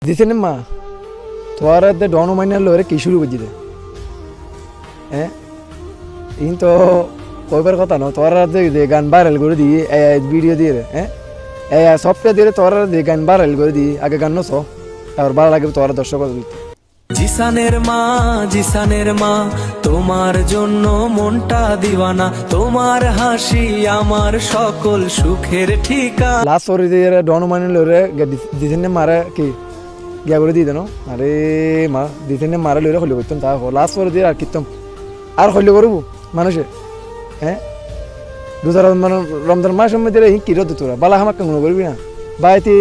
দিছেন মা তোর ডন মাইনার লোরে কি শুরু করছি হ্যাঁ ইন তো কইবার কথা না তোর গান ভাইরাল করে দিই ভিডিও দিয়ে হ্যাঁ সফটওয়্যার দিয়ে তোর গান ভাইরাল করে দিই আগে গান নস তারপর ভালো লাগে তোর দর্শক জিসানের মা তোমার জন্য মনটা দিওয়ানা, তোমার হাসি আমার সকল সুখের ঠিকানা। লাস্ট ওর দিয়ে ডন মাইনার লোরে দিছেন মারে কি গিয়া করে দিয়ে দেন আরে মা দিছেন মারা লইরে হইলে করতাম তা লাস্ট ওর দিয়ে আর কিতাম আর হইলে করবো মানুষে হ্যাঁ রোজা রমজান মাসের মধ্যে কিরত তোরা বালা আমাকে মনে করবি না বা এটি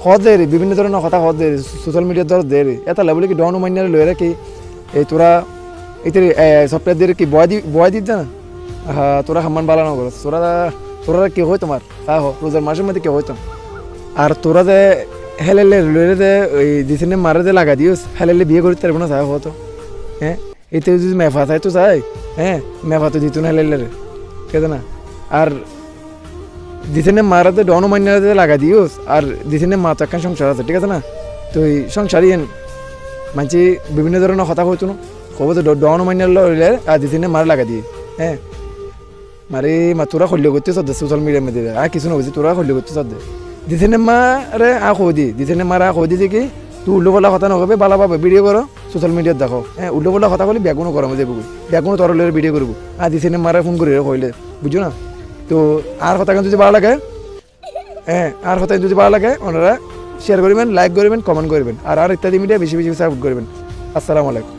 হদ দেয় বিভিন্ন ধরনের কথা হদ দেয় সোশ্যাল মিডিয়ার ধর দেয় এটা লাগবে কি ডন মাইনার লইরে কি এই তোরা এতে সফটওয়্যার দিয়ে কি বয় দিতে না হ্যাঁ তোরা হাম্মান বালা না করো তোরা কি হয় তোমার তা রোজার মাসের মধ্যে কি হইতাম আর তোরা যে হেলেলে লইরে দে ওই দিছেন মারে দে লাগা দিওস হেলেলে বিয়ে করতে পারবো না চাই হতো হ্যাঁ এতে যদি মেফা চাই তো চাই হ্যাঁ মেফা তো দিত না হেলেলে রে কেতো না আর দিছেন মারাতে ডন মাইনারে লাগা দিওস আর দিছেন মা তো একখান সংসার আছে ঠিক আছে না তো এই সংসারই মানছি বিভিন্ন ধরনের কথা হইতো না কব তো ডন মাইনার লইলে আর দিছেন মার লাগা দিয়ে হ্যাঁ মারে মা তোরা খল্য করতে সদ্য সোশ্যাল মিডিয়ার মধ্যে আর কিছু না বুঝি তোরা খল্য করতে সদ্য দিছেন মারে দিছেন মারা যে কি তুই উল্টো কথা নকবে বালা পাবে ভিডিও করো সোশ্যাল মিডিয়াত দেখো হ্যাঁ উল্টো কথা বলি ব্যাগুনো করো যাবো ব্যাগুনো তরলের ভিডিও করবো আর দিছেন মারা ফোন করে কইলে বুঝছো না তো আর কথা যদি ভালো লাগে হ্যাঁ আর কথা যদি ভালো লাগে ওনারা শেয়ার করবেন লাইক করবেন কমেন্ট করবেন আর ইত্যাদি মিডিয়া বেশি বেশি সাপোর্ট করবেন। আসসালামু আলাইকুম।